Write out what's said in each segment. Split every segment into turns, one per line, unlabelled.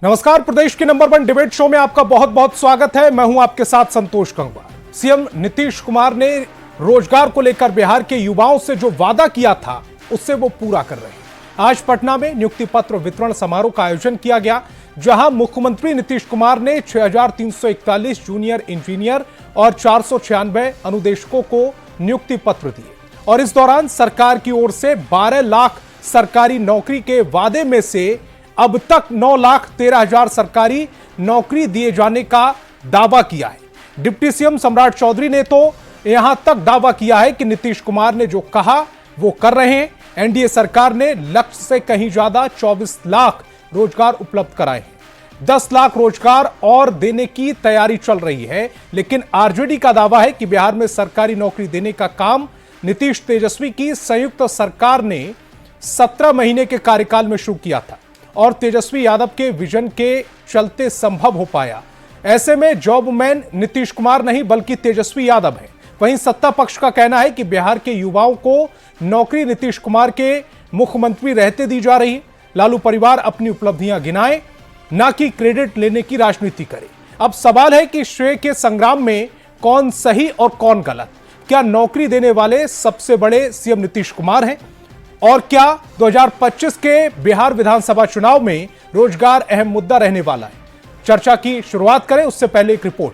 नमस्कार, प्रदेश के number 1 debate show में आपका बहुत बहुत स्वागत है। मैं हूं आपके साथ संतोष गंगवार। सीएम नीतीश कुमार ने रोजगार को लेकर बिहार के युवाओं से जो वादा किया था उससे वो पूरा कर रहे हैं। आज पटना में नियुक्ति पत्र वितरण समारोह का आयोजन किया गया, जहां मुख्यमंत्री नीतीश कुमार ने 6341 जूनियर इंजीनियर और 496 अनुदेशकों को नियुक्ति पत्र दिए और इस दौरान सरकार की ओर से 12 लाख सरकारी नौकरी के वादे में से अब तक 9,13,000 सरकारी नौकरी दिए जाने का दावा किया है। डिप्टी सीएम सम्राट चौधरी ने तो यहां तक दावा किया है कि नीतीश कुमार ने जो कहा वो कर रहे हैं। एनडीए सरकार ने लक्ष्य से कहीं ज्यादा 24 लाख रोजगार उपलब्ध कराए हैं। 10 लाख रोजगार और देने की तैयारी चल रही है, लेकिन आरजेडी का दावा है कि बिहार में सरकारी नौकरी देने का काम नीतीश तेजस्वी की संयुक्त सरकार ने 17 महीने के कार्यकाल में शुरू किया था और तेजस्वी यादव के विजन के चलते संभव हो पाया। ऐसे में जॉब मैन नीतीश कुमार नहीं बल्कि तेजस्वी यादव है। वहीं सत्ता पक्ष का कहना है कि बिहार के युवाओं को नौकरी नीतीश कुमार के मुख्यमंत्री रहते दी जा रही है। लालू परिवार अपनी उपलब्धियां गिनाए, ना कि क्रेडिट लेने की राजनीति करे। अब सवाल है कि श्रेय के संग्राम में कौन सही और कौन गलत? क्या नौकरी देने वाले सबसे बड़े सीएम नीतीश कुमार हैं? और क्या 2025 के बिहार विधानसभा चुनाव में रोजगार अहम मुद्दा रहने वाला है? चर्चा की शुरुआत करें उससे पहले एक रिपोर्ट।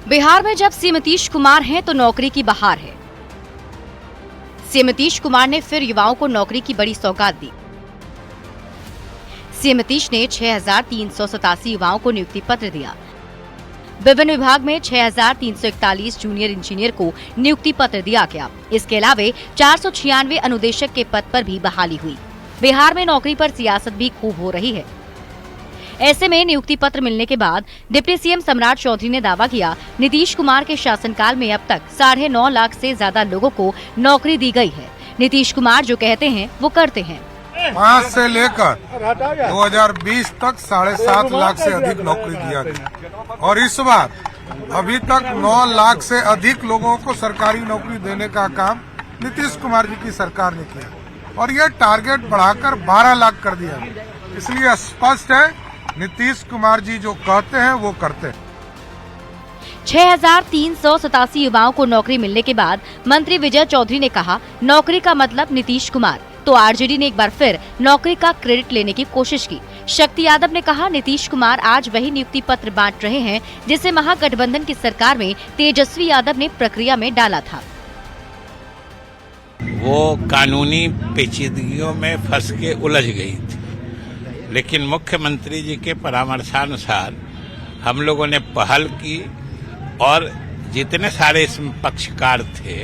बिहार में जब सीएम नीतीश कुमार हैं तो नौकरी की बहार है। सीएम नीतीश कुमार ने फिर युवाओं को नौकरी की बड़ी सौगात दी। सीएम नीतीश ने 6,387 युवाओं को नियुक्ति पत्र दिया। विभिन्न विभाग में 6,341 जूनियर इंजीनियर को नियुक्ति पत्र दिया गया। इसके अलावा 496 अनुदेशक के पद पर भी बहाली हुई। बिहार में नौकरी पर सियासत भी खूब हो रही है। ऐसे में नियुक्ति पत्र मिलने के बाद डिप्टी सीएम सम्राट चौधरी ने दावा किया, नीतीश कुमार के शासनकाल में अब तक 9.5 लाख से ज्यादा लोगों को नौकरी दी गई है। नीतीश कुमार जो कहते हैं वो करते हैं।
5 से लेकर 2020 तक 7.5 लाख से अधिक नौकरी दिया गया और इस बार अभी तक 9 लाख से अधिक लोगों को सरकारी नौकरी देने का काम नीतीश कुमार जी की सरकार ने किया और ये टारगेट बढ़ाकर 12 लाख कर दिया। इसलिए स्पष्ट है, नीतीश कुमार जी जो कहते हैं वो करते हैं।
6,387 युवाओं को नौकरी मिलने के बाद मंत्री विजय चौधरी ने कहा, नौकरी का मतलब नीतीश कुमार। तो आरजेडी ने एक बार फिर नौकरी का क्रेडिट लेने की कोशिश की। शक्ति यादव ने कहा, नीतीश कुमार आज वही नियुक्ति पत्र बांट रहे हैं जिसे महागठबंधन की सरकार में तेजस्वी यादव ने प्रक्रिया में डाला था।
वो कानूनी पेचीदगियों में फंस के उलझ गई थी, लेकिन मुख्यमंत्री जी के परामर्शानुसार हम लोगों ने पहल की और जितने सारे इसमें पक्षकार थे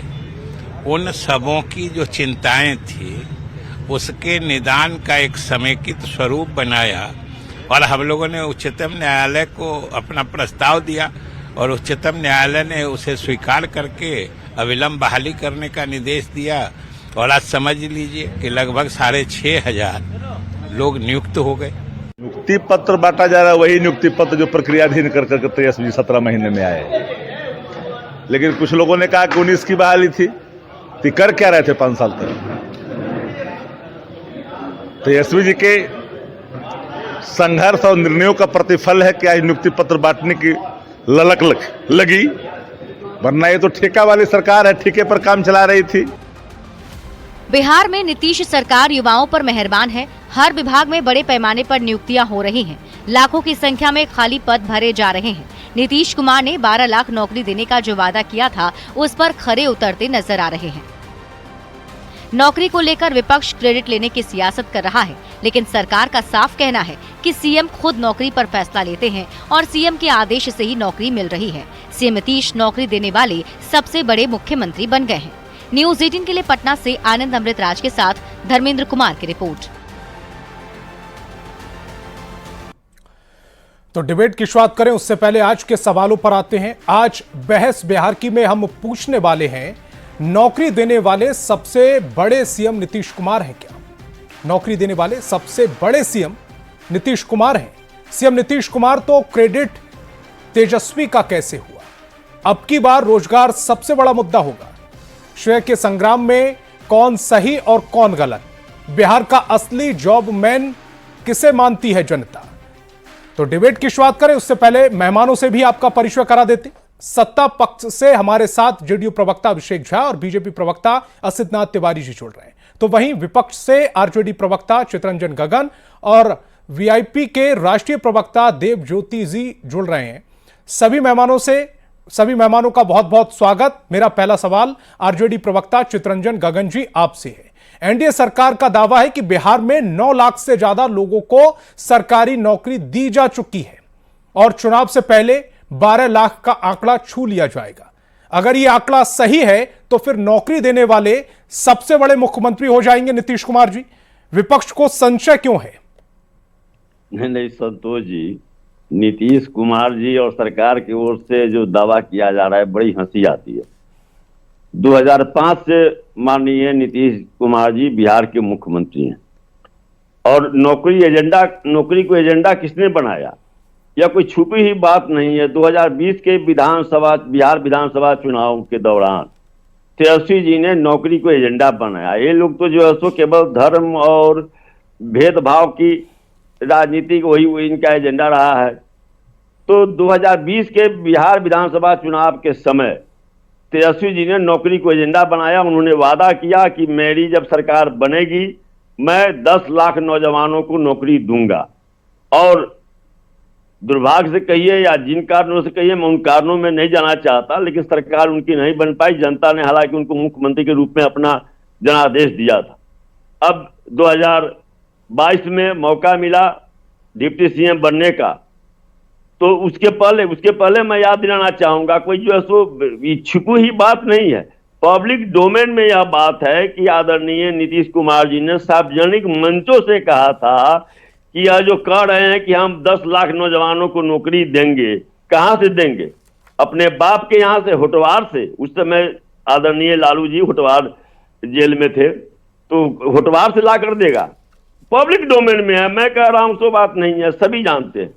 उन सबों की जो चिंताएं थी उसके निदान का एक समेकित स्वरूप बनाया और हम लोगों ने उच्चतम न्यायालय को अपना प्रस्ताव दिया और उच्चतम न्यायालय ने उसे स्वीकार करके अविलंब बहाली करने का निर्देश दिया और आज समझ लीजिए कि लगभग 6,500 लोग नियुक्त हो गए।
नियुक्ति पत्र बांटा जा रहा है, वही नियुक्ति पत्र जो प्रक्रियाधीन कर 17 महीने में आए। लेकिन कुछ लोगों ने कहा कि 19 की बहाली थी, तो कर क्या रहे थे 5 साल तक? तेजस्वी जी के संघर्ष और निर्णयों का प्रतिफल है कि आज नियुक्ति पत्र बांटने की ललक लगी, वरना ये तो ठेका वाली सरकार है, ठेके पर काम चला रही थी।
बिहार में नीतीश सरकार युवाओं पर मेहरबान है। हर विभाग में बड़े पैमाने पर नियुक्तियां हो रही हैं। लाखों की संख्या में खाली पद भरे जा रहे हैं। नीतीश कुमार ने 12 लाख नौकरी देने का जो वादा किया था उस पर खरे उतरते नजर आ रहे हैं। नौकरी को लेकर विपक्ष क्रेडिट लेने की सियासत कर रहा है, लेकिन सरकार का साफ कहना है कि सीएम खुद नौकरी पर फैसला लेते हैं और सीएम के आदेश से ही नौकरी मिल रही है। सीएम नीतीश नौकरी देने वाले सबसे बड़े मुख्यमंत्री बन गए हैं। न्यूज़ 18 के लिए पटना से आनंद अमृतराज के साथ धर्मेंद्र कुमार की रिपोर्ट।
तो डिबेट की शुरुआत करें उससे पहले आज के सवालों पर आते हैं। आज बहस बिहार की में हम पूछने वाले हैं, नौकरी देने वाले सबसे बड़े सीएम नीतीश कुमार हैं क्या? नौकरी देने वाले सबसे बड़े सीएम नीतीश कुमार हैं। सीएम नीतीश कुमार तो क्रेडिट तेजस्वी का कैसे हुआ? अब की बार रोजगार सबसे बड़ा मुद्दा होगा। श्रेय के संग्राम में कौन सही और कौन गलत? बिहार का असली जॉबमैन किसे मानती है जनता। तो डिबेट की शुरुआत करें उससे पहले मेहमानों से भी आपका परिचय करा देते। सत्ता पक्ष से हमारे साथ जेडीयू प्रवक्ता अभिषेक झा और बीजेपी प्रवक्ता असितनाथ तिवारी जी जुड़ रहे हैं, तो वहीं विपक्ष से आरजेडी प्रवक्ता चितरंजन गगन और वीआईपी के राष्ट्रीय प्रवक्ता देव ज्योति जी जुड़ रहे हैं। सभी मेहमानों का बहुत बहुत स्वागत। मेरा पहला सवाल आरजेडी प्रवक्ता चितरंजन गगन जी आपसे है। एनडीए सरकार का दावा है कि बिहार में 9 लाख से ज्यादा लोगों को सरकारी नौकरी दी जा चुकी है और चुनाव से पहले 12 लाख का आंकड़ा छू लिया जाएगा। अगर यह आंकड़ा सही है तो फिर नौकरी देने वाले सबसे बड़े मुख्यमंत्री हो जाएंगे नीतीश कुमार जी। विपक्ष को संशय क्यों है?
नहीं संतोष जी, नीतीश कुमार जी और सरकार की ओर से जो दावा किया जा रहा है बड़ी हंसी आती है। 2005 से माननीय नीतीश कुमार जी बिहार के मुख्यमंत्री हैं और नौकरी को एजेंडा किसने बनाया? यह कोई छुपी ही बात नहीं है। 2020 के बिहार विधानसभा चुनाव के दौरान तेजस्वी जी ने नौकरी को एजेंडा बनाया। ये लोग तो जो है सो केवल धर्म और भेदभाव की राजनीति वही इनका एजेंडा रहा है। तो 2020 के बिहार विधानसभा चुनाव के समय तेजस्वी जी ने नौकरी को एजेंडा बनाया। उन्होंने वादा किया कि मेरी जब सरकार बनेगी मैं 10 लाख नौजवानों को नौकरी दूंगा। और दुर्भाग्य से कहिए या जिन कारणों से कहिए, मैं उन कारणों में नहीं जाना चाहता, लेकिन सरकार उनकी नहीं बन पाई। जनता ने हालांकि उनको मुख्यमंत्री के रूप में अपना जनादेश दिया था। अब 2022 में मौका मिला डिप्टी सीएम बनने का, तो उसके पहले मैं याद दिलाना चाहूंगा, कोई जो है सो छिपू ही बात नहीं है। पब्लिक डोमेन में यह बात है कि आदरणीय नीतीश कुमार जी ने सार्वजनिक मंचों से कहा था कि यह जो कह रहे हैं कि हम 10 लाख नौजवानों को नौकरी देंगे, कहां से देंगे? अपने बाप के यहां से, होटवार से। उस समय आदरणीय लालू जी होटवार जेल में थे, तो होटवार से ला कर देगा। पब्लिक डोमेन में है, मैं कह रहा हूं सो बात नहीं है, सभी जानते हैं।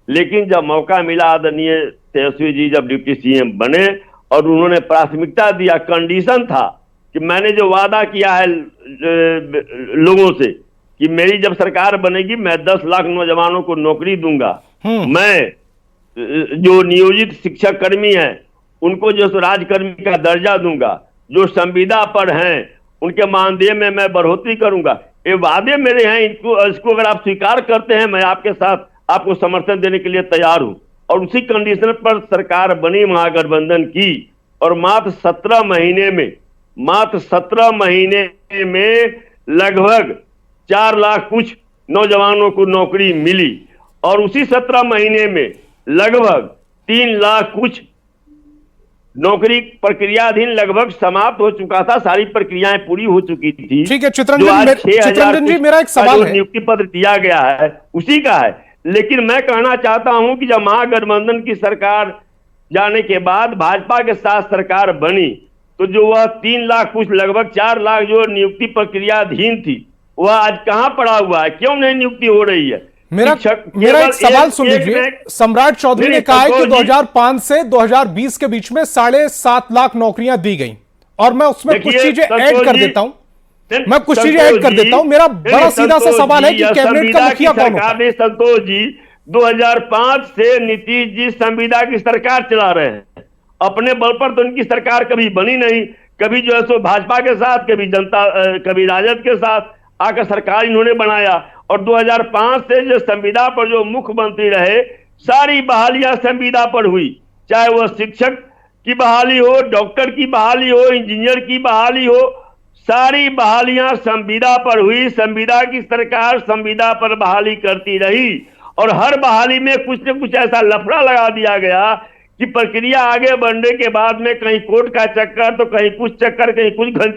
लेकिन जब मौका मिला, आदरणीय तेजस्वी जी जब डिप्टी सीएम बने और उन्होंने प्राथमिकता दिया, कंडीशन था कि मैंने जो वादा किया है लोगों से कि मेरी जब सरकार बनेगी मैं 10 लाख नौजवानों को नौकरी दूंगा, मैं जो नियोजित शिक्षक कर्मी हैं उनको जो राजकर्मी का दर्जा दूंगा, जो संविदा पर हैं उनके मानदेय में मैं बढ़ोतरी करूंगा। ये वादे मेरे हैं, इसको अगर आप स्वीकार करते हैं मैं आपके साथ आपको समर्थन देने के लिए तैयार हूं। और उसी कंडीशन पर सरकार बनी महागठबंधन की और मात्र 17 महीने में लगभग 4 लाख कुछ नौजवानों को नौकरी मिली और उसी 17 महीने में लगभग 3 लाख कुछ नौकरी प्रक्रियाधीन लगभग समाप्त हो चुका था, सारी प्रक्रियाएं पूरी हो चुकी थी।
ठीक है चितरंजन जी, मेरा एक सवाल है।
नियुक्ति पत्र दिया गया है उसी का है। लेकिन मैं कहना चाहता हूं कि जब महागठबंधन की सरकार जाने के बाद भाजपा के साथ सरकार बनी तो जो वह 3 लाख कुछ लगभग 4 लाख जो नियुक्ति प्रक्रियाधीन थी वह आज कहां पड़ा हुआ है? क्यों नहीं नियुक्ति हो रही है?
मेरा एक सवाल सुन लीजिए। सम्राट चौधरी ने कहा है कि 2005 से 2020 के बीच में 7.5 लाख नौकरियां दी गई और मैं उसमें कुछ चीजें ऐड कर देता हूं। मेरा बड़ा सीधा सा सवाल है कि कैबिनेट का मुखिया कौन होता है?
संतोष जी, 2005 से नीतीश जी संविदा की सरकार चला रहे हैं। अपने बल पर तो उनकी सरकार कभी बनी नहीं। कभी जो है सो भाजपा के साथ, कभी राजद के साथ आकर सरकार इन्होंने बनाया। और 2005 से जो संविदा पर जो मुख्यमंत्री रहे, सारी बहालियां संविदा पर हुई, चाहे वह शिक्षक की बहाली हो, डॉक्टर की बहाली हो, इंजीनियर की बहाली हो, सारी बहालियां संविदा पर हुई। संविदा की सरकार संविदा पर बहाली करती रही और हर बहाली में कुछ न कुछ ऐसा लफड़ा लगा दिया गया कि प्रक्रिया आगे बढ़ने के बाद में कहीं कोर्ट का चक्कर, तो कहीं कुछ चक्कर, कहीं कुछ घन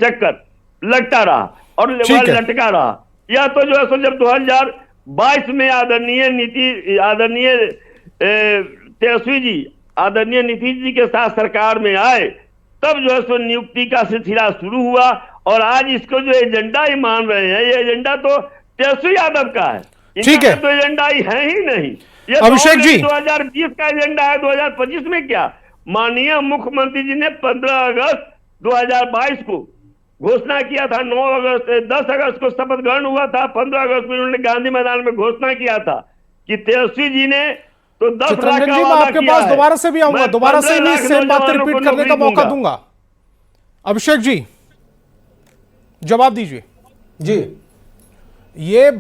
चक्कर लगता रहा और लटका रहा। या तो जो है सो जब 2022 में आदरणीय तेजस्वी जी आदरणीय नीतीश जी के साथ सरकार में आए, तब जो है सो नियुक्ति का सिलसिला शुरू हुआ। और आज इसको जो एजेंडा ही मान रहे हैं, ये एजेंडा तो तेजस्वी यादव का है,
ठीक है,
तो एजेंडा ही है ही नहीं। ये
अभिषेक जी
2020 का एजेंडा है, 2025 में क्या? माननीय मुख्यमंत्री जी ने 15 अगस्त 2022 को घोषणा किया था 9 अगस्त 10 अगस्त को शपथ ग्रहण हुआ था, 15 अगस्त को उन्होंने गांधी मैदान में घोषणा किया था कि तेजस्वी जी ने तो 10 लाख
चित्ररंजन
का
जी, मैं
वादा
आपके
किया
पास
है।
दोबारा से भी आऊंगा,
मैं
दोबारा से
15
नहीं
लाख
सेम बात
नौजवानों को
रिपीट करने का
नौकरी
मौका
दूंगा।
दूंगा। अभिषेक जी जवाब दीजिए।
जी,
ये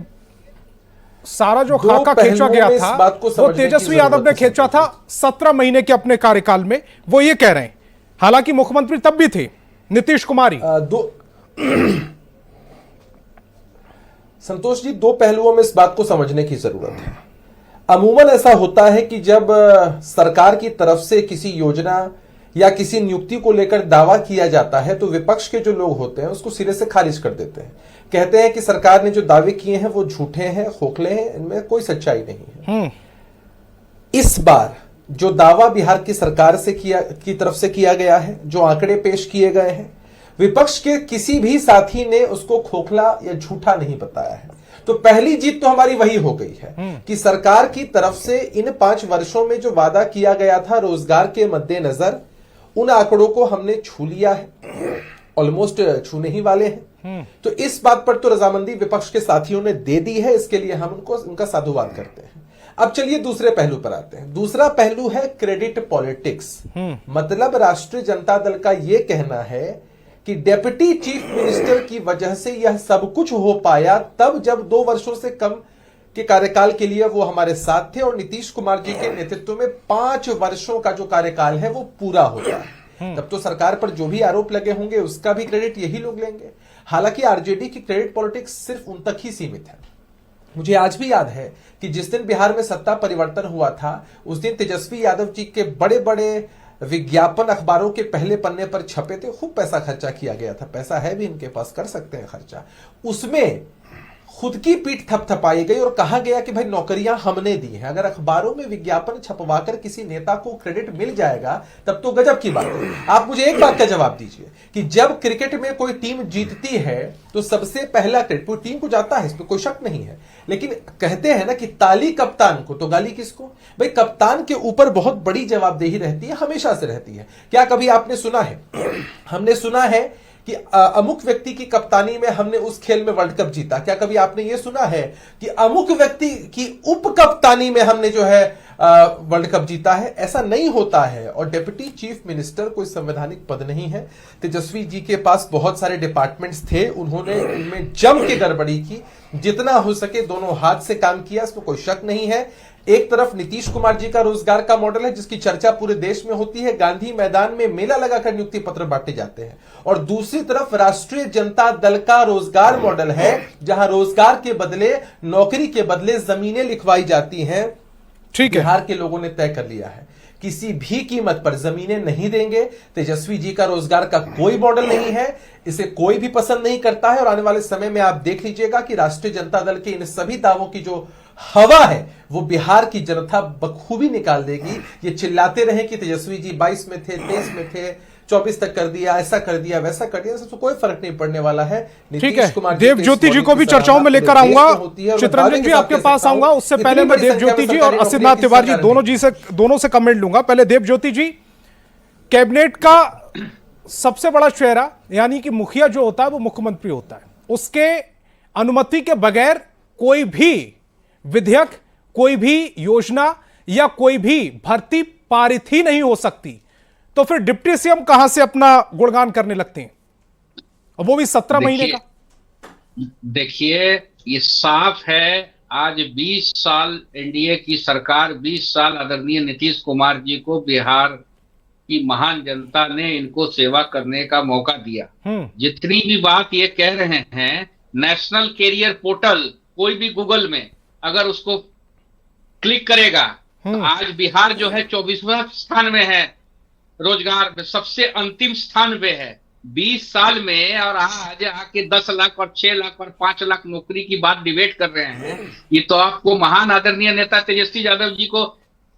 सारा जो
दो
खाका खींचा
पहलुओं
गया
में इस
था
बात को
वो
समझने की
तेजस्वी यादव ने
जरूरत है।
खींचा था 17 महीने के अपने कार्यकाल में। वो ये कह रहे हैं, हालांकि मुख्यमंत्री तब भी थे नीतीश कुमार ही।
संतोष जी, दो पहलुओं में इस बात को समझने की जरूरत है। अमूमन ऐसा होता है कि जब सरकार की तरफ से किसी योजना या किसी नियुक्ति को लेकर दावा किया जाता है तो विपक्ष के जो लोग होते हैं उसको सिरे से खारिज कर देते हैं, कहते हैं कि सरकार ने जो दावे किए हैं वो झूठे हैं, खोखले हैं, इनमें कोई सच्चाई नहीं है। इस बार जो दावा बिहार की सरकार से की तरफ से किया गया है, जो आंकड़े पेश किए गए हैं, विपक्ष के किसी भी साथी ने उसको खोखला या झूठा नहीं बताया है। तो पहली जीत तो हमारी वही हो गई है कि सरकार की तरफ से इन 5 वर्षों में जो वादा किया गया था रोजगार के मद्देनजर, उन आंकड़ों को हमने छू लिया है, ऑलमोस्ट छूने ही वाले हैं। तो इस बात पर तो रजामंदी विपक्ष के साथियों ने दे दी है, इसके लिए हम उनका साधुवाद करते हैं। अब चलिए दूसरे पहलू पर आते हैं। दूसरा पहलू है क्रेडिट पॉलिटिक्स। मतलब राष्ट्रीय जनता दल का यह कहना है कि डेप्यूटी चीफ मिनिस्टर की वजह से यह सब कुछ हो पाया तब जब 2 वर्षों से कम के कार्यकाल के लिए वो हमारे साथ थे और नीतीश कुमार जी के नेतृत्व में 5 वर्षों का जो कार्यकाल है वो पूरा होता है। तब तो सरकार पर जो भी आरोप लगे होंगे उसका भी क्रेडिट यही लोग लेंगे। हालांकि आरजेडी की क्रेडिट पॉलिटिक्स सिर्फ उन तक ही सीमित है। मुझे आज भी याद है कि जिस दिन बिहार में सत्ता परिवर्तन हुआ था उस दिन तेजस्वी यादव जी के बड़े बड़े विज्ञापन अखबारों के पहले पन्ने पर छपे थे, खूब पैसा खर्चा किया गया था, पैसा है भी इनके पास, कर सकते हैं खर्चा। उसमें खुद की पीठ थपथपाई गई और कहा गया कि भाई नौकरियां हमने दी हैं। अगर अखबारों में विज्ञापन छपवाकर किसी नेता को क्रेडिट मिल जाएगा तब तो गजब की बात है। आप मुझे एक बात का जवाब दीजिए कि जब क्रिकेट में कोई टीम जीतती है तो सबसे पहला क्रेडिट पूरी टीम को जाता है, इसमें कोई शक नहीं है। लेकिन कहते हैं ना कि ताली कप्तान को तो गाली किसको। भाई कप्तान के ऊपर बहुत बड़ी जवाबदेही रहती है, हमेशा से रहती है। क्या कभी आपने सुना है, हमने सुना है कि अमुक व्यक्ति की कप्तानी में हमने उस खेल में वर्ल्ड कप जीता? क्या कभी आपने यह सुना है कि अमुक व्यक्ति की उप कप्तानी में हमने जो है वर्ल्ड कप जीता है? ऐसा नहीं होता है। और डिप्टी चीफ मिनिस्टर कोई संवैधानिक पद नहीं है। तेजस्वी जी के पास बहुत सारे डिपार्टमेंट्स थे, उन्होंने उनमें जम के गड़बड़ी की, जितना हो सके दोनों हाथ से काम किया, इसमें कोई शक नहीं है। एक तरफ नीतीश कुमार जी का रोजगार का मॉडल है जिसकी चर्चा पूरे देश में होती है, गांधी मैदान में मेला लगाकर नियुक्ति पत्र बांटे जाते हैं। और दूसरी तरफ राष्ट्रीय जनता दल का रोजगार मॉडल है जहां रोजगार के बदले, नौकरी के बदले जमीनें लिखवाई जाती हैं।
ठीक है,
बिहार के लोगों ने तय कर लिया है किसी भी कीमत पर जमीनें नहीं देंगे। तेजस्वी जी का रोजगार का कोई मॉडल नहीं है, इसे कोई भी पसंद नहीं करता है। और आने वाले समय में आप देख लीजिएगा कि राष्ट्रीय जनता दल के इन सभी दावों की जो हवा है वो बिहार की जनता बखूबी निकाल देगी। ये चिल्लाते रहे कि तेजस्वी जी 22 में थे, 23 में थे, 24 तक कर दिया, ऐसा कर दिया, वैसा कर दिया, इससे कोई फर्क नहीं पड़ने वाला है।
ठीक है, देव ज्योति जी को भी चर्चाओं में लेकर आऊंगा। चित्ररंजन जी आपके पास आऊंगा, उससे पहले मैं देव ज्योति जी और असितनाथ तिवारी जी दोनों से कमेंट लूंगा। पहले देव ज्योति जी, कैबिनेट का सबसे बड़ा चेहरा यानी कि मुखिया जो होता है वो मुख्यमंत्री होता है। उसके अनुमति के बगैर कोई भी विधेयक, कोई भी योजना या कोई भी भर्ती पारित ही नहीं हो सकती। तो फिर डिप्टी सीएम कहां से अपना गुणगान करने लगते हैं, और वो भी 17 महीने का?
देखिए, ये साफ है, आज 20 साल एनडीए की सरकार, 20 साल आदरणीय नीतीश कुमार जी को बिहार की महान जनता ने इनको सेवा करने का मौका दिया। जितनी भी बात ये कह रहे हैं, नेशनल कैरियर पोर्टल कोई भी गूगल में अगर उसको क्लिक करेगा तो आज बिहार जो है 24वां स्थान में है, रोजगार में सबसे अंतिम स्थान पे है 20 साल में। और आज आके 10 लाख और 6 लाख और 5 लाख नौकरी की बात डिबेट कर रहे हैं। ये तो आपको महान आदरणीय नेता तेजस्वी यादव जी को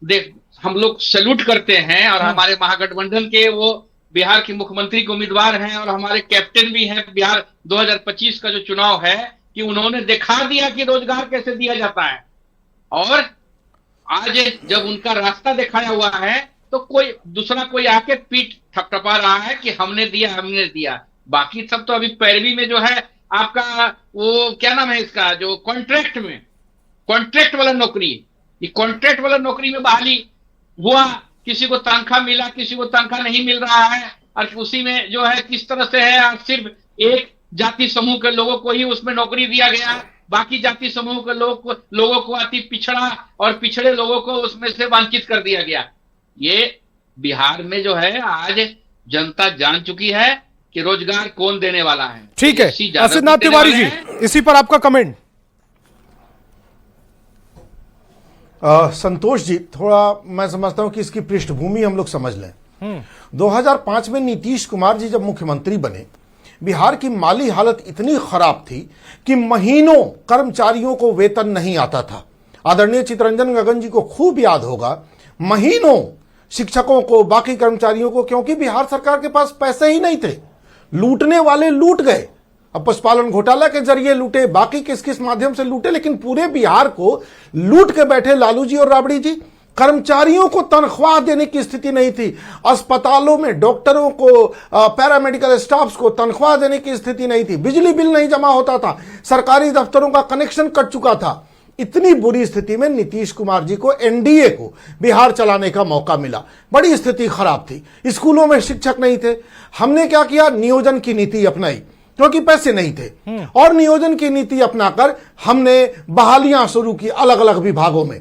देख हम लोग सैल्यूट करते हैं। और हमारे महागठबंधन के वो बिहार के मुख्यमंत्री के उम्मीदवार हैं और हमारे कैप्टन भी हैं बिहार 2025 का जो चुनाव है, कि उन्होंने दिखा दिया कि रोजगार कैसे दिया जाता है। और आज जब उनका रास्ता दिखाया हुआ है तो कोई दूसरा कोई आके पीठ थपथपा रहा है कि हमने दिया, हमने दिया। बाकी सब तो अभी पैरवी में जो है आपका वो क्या नाम है इसका, जो कॉन्ट्रैक्ट वाला नौकरी, ये कॉन्ट्रैक्ट वाला नौकरी में बहाली हुआ, किसी को तनख्वाह मिला, किसी को तनख्वाह नहीं मिल रहा है, और उसी में जो है किस तरह से है, आज सिर्फ एक जाति समूह के लोगों को ही उसमें नौकरी दिया गया, बाकी जाति समूह के लोगों को अति पिछड़ा और पिछड़े लोगों को उसमें से वंचित कर दिया गया। ये बिहार में जो है आज जनता जान चुकी है कि रोजगार कौन देने वाला है।
ठीक है असित तिवारी जी, इसी पर आपका कमेंट।
संतोष जी, थोड़ा मैं समझता हूं कि इसकी पृष्ठभूमि हम लोग समझ लें। 2005 में नीतीश कुमार जी जब मुख्यमंत्री बने, बिहार की माली हालत इतनी खराब थी कि महीनों कर्मचारियों को वेतन नहीं आता था। आदरणीय चितरंजन गगन जी को खूब याद होगा, महीनों शिक्षकों को, बाकी कर्मचारियों को, क्योंकि बिहार सरकार के पास पैसे ही नहीं थे। लूटने वाले लूट गए, अब पशुपालन घोटाला के जरिए लूटे, बाकी किस किस माध्यम से लूटे, लेकिन पूरे बिहार को लूट के बैठे लालू जी और राबड़ी जी। कर्मचारियों को तनख्वाह देने की स्थिति नहीं थी, अस्पतालों में डॉक्टरों को, पैरामेडिकल स्टाफ्स को तनख्वाह देने की स्थिति नहीं थी, बिजली बिल नहीं जमा होता था, सरकारी दफ्तरों का कनेक्शन कट चुका था। इतनी बुरी स्थिति में नीतीश कुमार जी को, एनडीए को बिहार चलाने का मौका मिला। बड़ी स्थिति खराब थी, स्कूलों में शिक्षक नहीं थे। हमने क्या किया, नियोजन की नीति अपनाई, क्योंकि पैसे नहीं थे, और नियोजन की नीति अपनाकर हमने बहालियां शुरू की अलग अलग विभागों में।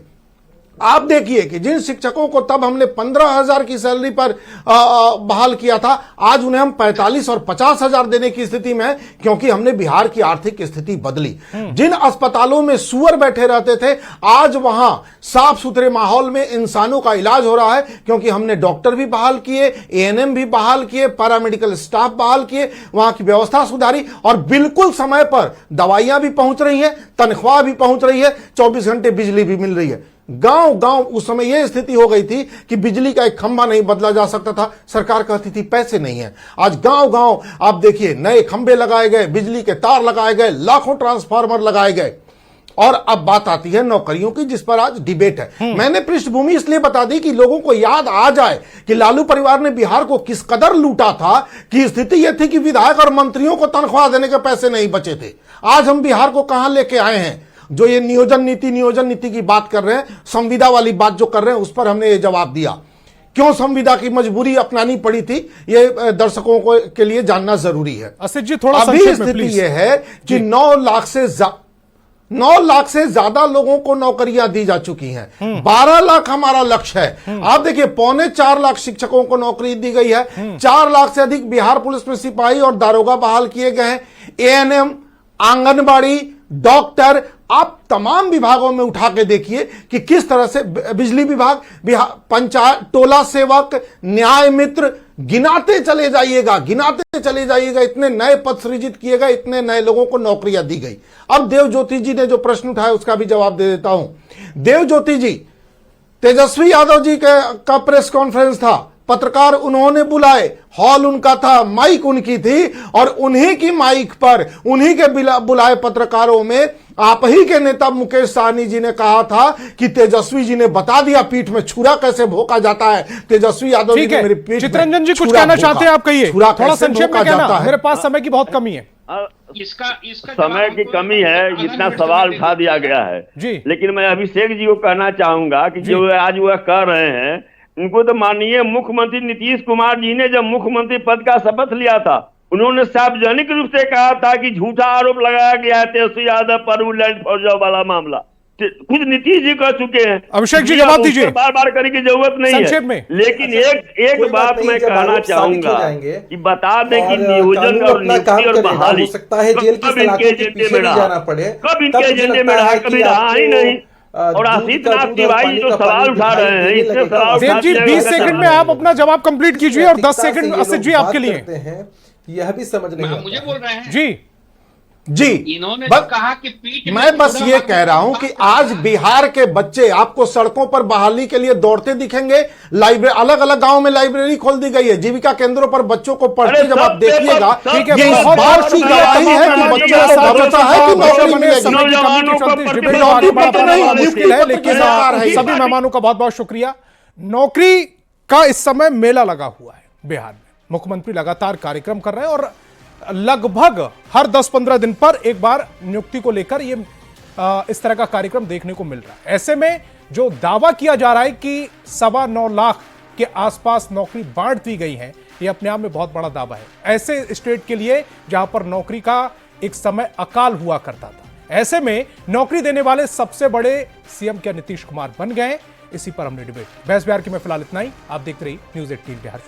आप देखिए कि जिन शिक्षकों को तब हमने 15,000 की सैलरी पर बहाल किया था, आज उन्हें हम 45 और 50,000 देने की स्थिति में है, क्योंकि हमने बिहार की आर्थिक स्थिति बदली। जिन अस्पतालों में सुअर बैठे रहते थे, आज वहां साफ सुथरे माहौल में इंसानों का इलाज हो रहा है, क्योंकि हमने डॉक्टर भी बहाल किए, एएनएम भी बहाल किए, पैरामेडिकल स्टाफ बहाल किए, वहां की व्यवस्था सुधारी, और बिल्कुल समय पर दवाइयां भी पहुंच रही है, तनख्वाह भी पहुंच रही है, 24 घंटे बिजली भी मिल रही है। गांव गांव उस समय यह स्थिति हो गई थी कि बिजली का एक खंभा नहीं बदला जा सकता था, सरकार कहती थी पैसे नहीं है। आज गांव गांव आप देखिए, नए खंभे लगाए गए, बिजली के तार लगाए गए, लाखों ट्रांसफार्मर लगाए गए। और अब बात आती है नौकरियों की, जिस पर आज डिबेट है। मैंने पृष्ठभूमि इसलिए बता दी कि लोगों को याद आ जाए कि लालू परिवार ने बिहार को किस कदर लूटा था, कि स्थिति यह थी कि विधायक और मंत्रियों को तनख्वाह देने के पैसे नहीं बचे थे। आज हम बिहार को कहां लेके आए हैं। जो ये नियोजन नीति की बात कर रहे हैं, संविदा वाली बात जो कर रहे हैं, उस पर हमने ये जवाब दिया। क्यों संविदा की मजबूरी अपनानी पड़ी थी, ये दर्शकों को के लिए जानना जरूरी है।
असित जी थोड़ा
अभी स्थिति यह है कि 9 लाख से ज्यादा लोगों को नौकरियां दी जा चुकी हैं। 12 लाख हमारा लक्ष्य है। आप देखिए, 3.25 लाख शिक्षकों को नौकरी दी गई है, 4 लाख से अधिक बिहार पुलिस में सिपाही और दारोगा बहाल किए गए हैं, एएनएम, आंगनबाड़ी, डॉक्टर, आप तमाम विभागों में उठा के देखिए कि किस तरह से बिजली विभाग, पंचायत, टोला सेवक, न्याय मित्र, गिनाते चले जाइएगा, इतने नए पद सृजित किए गए, इतने नए लोगों को नौकरियां दी गई। अब देव ज्योति जी ने जो प्रश्न उठाया उसका भी जवाब दे देता हूं। देव ज्योति जी, तेजस्वी यादव जी का प्रेस कॉन्फ्रेंस था, पत्रकार उन्होंने बुलाए, हॉल उनका था, माइक उनकी थी, और उन्हीं की माइक पर, उन्हीं के बुलाए पत्रकारों में आप ही के नेता मुकेश सहनी जी ने कहा था कि तेजस्वी जी ने बता दिया पीठ में छुरा कैसे भोंका जाता है। तेजस्वी यादव जी ने मेरी पीठ,
चितरंजन जी कुछ कहना चाहते हैं, आप कहिए, थोड़ा संक्षेप में कहना, मेरे पास समय की बहुत कमी है।
इसका समय की कमी है, जितना सवाल उठा दिया गया है
जी।
लेकिन मैं अभिषेक जी को कहना चाहूंगा कि जो आज वह कर रहे हैं, उनको तो माननीय मुख्यमंत्री नीतीश कुमार जी ने जब मुख्यमंत्री पद का शपथ लिया था, उन्होंने सार्वजनिक रूप से कहा था कि झूठा आरोप लगाया गया है तेजस्वी यादव पर लैंड फॉर जॉब वाला मामला। खुद नीतीश जी कह चुके हैं।
अभिषेक जी जवाब दीजिए।
बार बार करने की जरूरत नहीं है, लेकिन एक बात मैं कहना चाहूंगा कि बता दें कि नियोजन और नियुक्ति और बहाली
सकता है जेल की सलाखों के पीछे नहीं जाना पड़े,
कब इनके एजेंडे में रहा, कभी रहा ही नहीं। और आशीष नाथ तिवारी जो सवाल उठा रहे हैं, इससे सवाल
देव जी 20 सेकंड में आप अपना जवाब कंप्लीट कीजिए, और 10 सेकंड असित जी आपके लिए।
यह भी समझ नहीं,
मुझे बोल रहे हैं
जी
इन्होंने कहा कि पीठ,
मैं बस ये कह रहा हूं कि आज बिहार के बच्चे आपको सड़कों पर बहाली के लिए दौड़ते दिखेंगे। लाइब्रेरी, अलग अलग गांव में लाइब्रेरी खोल दी गई है, जीविका केंद्रों पर बच्चों को पढ़ते जब आप देखिएगा, ये इस बात की गवाही है कि बच्चों को भरोसा है कि नौकरी मिलेगी।
मुश्किल है, लेकिन सभी मेहमानों का बहुत बहुत शुक्रिया। नौकरी का इस समय मेला लगा हुआ है बिहार में, मुख्यमंत्री लगातार कार्यक्रम कर रहे हैं, और लगभग हर 10-15 दिन पर एक बार नियुक्ति को लेकर ये इस तरह का कार्यक्रम देखने को मिल रहा है। ऐसे में जो दावा किया जा रहा है कि 9.25 लाख के आसपास नौकरी बांट दी गई है, ये अपने आप में बहुत बड़ा दावा है ऐसे स्टेट के लिए जहां पर नौकरी का एक समय अकाल हुआ करता था। ऐसे में नौकरी देने वाले सबसे बड़े सीएम क्या नीतीश कुमार बन गए। इसी पर हमने डिबेट बहस बिहार की में फिलहाल इतना ही। आप देखते रहिए न्यूज़ 18 बिहार।